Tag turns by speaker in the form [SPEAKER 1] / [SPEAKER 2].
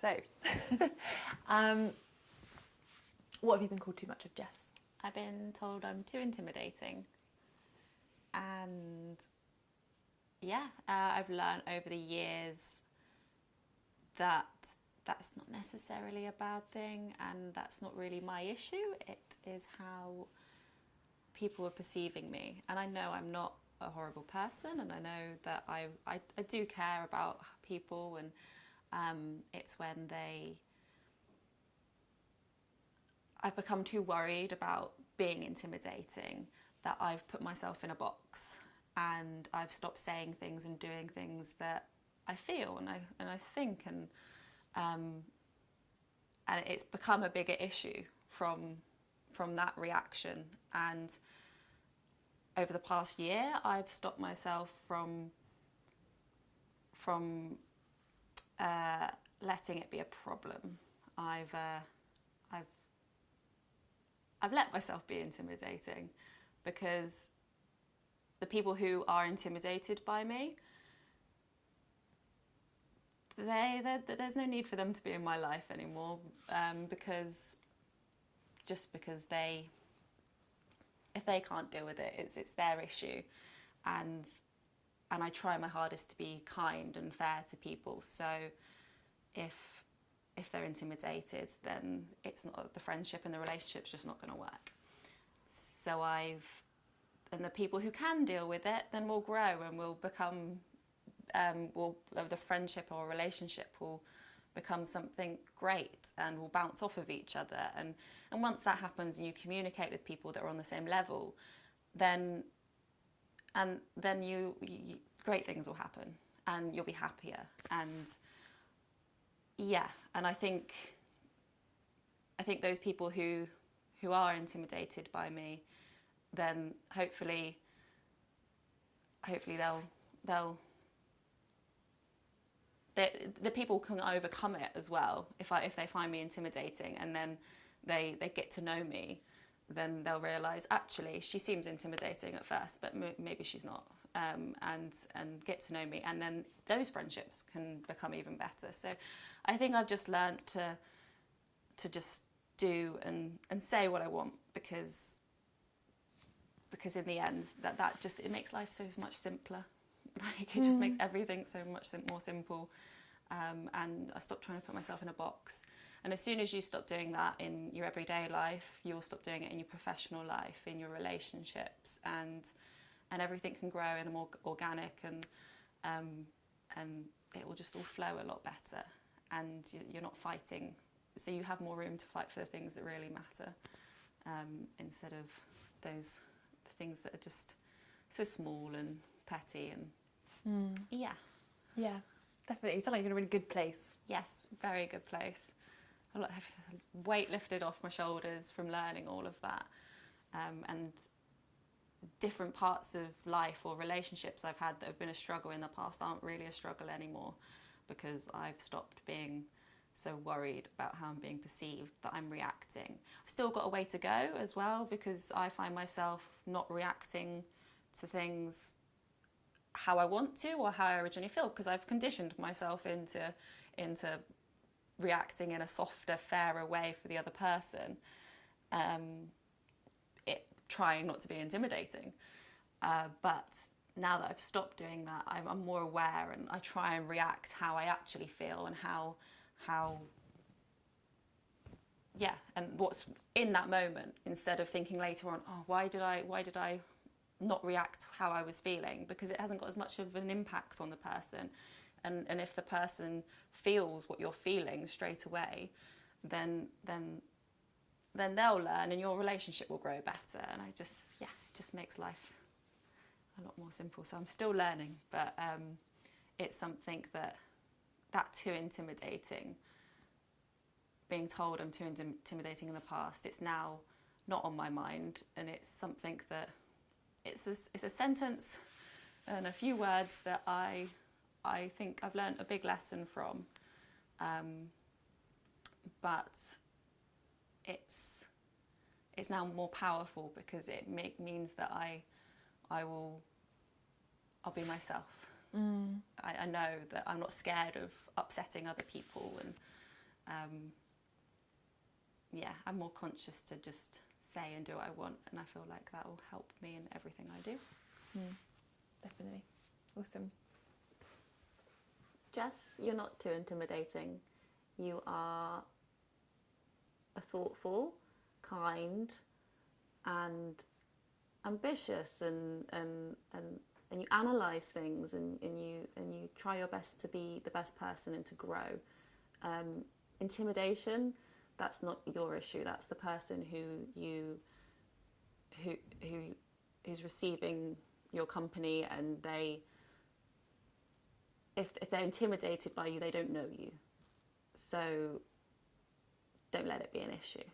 [SPEAKER 1] So, what have you been called too much of, Jess?
[SPEAKER 2] I've been told I'm too intimidating. And yeah, I've learned over the years that that's not necessarily a bad thing, and that's not really my issue. It is how people are perceiving me. And I know I'm not a horrible person, and I know that I do care about people, and it's when I've become too worried about being intimidating that I've put myself in a box, and I've stopped saying things and doing things that I feel and I think, and it's become a bigger issue from that reaction. And over the past year, I've stopped myself from letting it be a problem. I've let myself be intimidating, because the people who are intimidated by me, there's no need for them to be in my life anymore, because if they can't deal with it, it's their issue, and I try my hardest to be kind and fair to people. So if they're intimidated, then it's not, the friendship and the relationship's just not going to work. So and the people who can deal with it, then will grow and will become, the friendship or relationship will become something great and will bounce off of each other. And once that happens and you communicate with people that are on the same level, then you great things will happen and you'll be happier. And yeah, and I think those people who are intimidated by me, then hopefully the people can overcome it as well. If they find me intimidating and then they get to know me, then they'll realise, actually, she seems intimidating at first, but maybe she's not, and get to know me, and then those friendships can become even better. So I think I've just learnt to just do and say what I want, because in the end that just, it makes life so much simpler. Like, it just makes everything so much more simple, and I stopped trying to put myself in a box. And as soon as you stop doing that in your everyday life, you'll stop doing it in your professional life, in your relationships, and everything can grow in a more organic, and it will just all flow a lot better, and you're not fighting. So you have more room to fight for the things that really matter, instead of those things that are just so small and petty. And yeah,
[SPEAKER 1] definitely. You sound like you're in a really good place.
[SPEAKER 2] Yes, very good place. A lot of weight lifted off my shoulders from learning all of that, and different parts of life or relationships I've had that have been a struggle in the past aren't really a struggle anymore, because I've stopped being so worried about how I'm being perceived that I'm reacting. I've still got a way to go as well, because I find myself not reacting to things how I want to or how I originally feel, because I've conditioned myself into reacting in a softer, fairer way for the other person, trying not to be intimidating. But now that I've stopped doing that, I'm more aware, and I try and react how I actually feel, and how and what's in that moment, instead of thinking later on, oh, why did I not react how I was feeling, because it hasn't got as much of an impact on the person. And if the person feels what you're feeling straight away, then they'll learn, and your relationship will grow better. And it just makes life a lot more simple. So I'm still learning, but it's something that too intimidating, being told I'm too intimidating in the past, it's now not on my mind, and it's something that it's a sentence and a few words that I think I've learned a big lesson from, but it's now more powerful, because it means that I'll be myself. I know that I'm not scared of upsetting other people, yeah, I'm more conscious to just say and do what I want, and I feel like that will help me in everything I do.
[SPEAKER 1] Definitely. Awesome.
[SPEAKER 3] Jess, you're not too intimidating. You are a thoughtful, kind, and ambitious, and you analyse things, and you try your best to be the best person and to grow. Intimidation, that's not your issue. That's the person who's receiving your company, and if they're intimidated by you, they don't know you. So don't let it be an issue.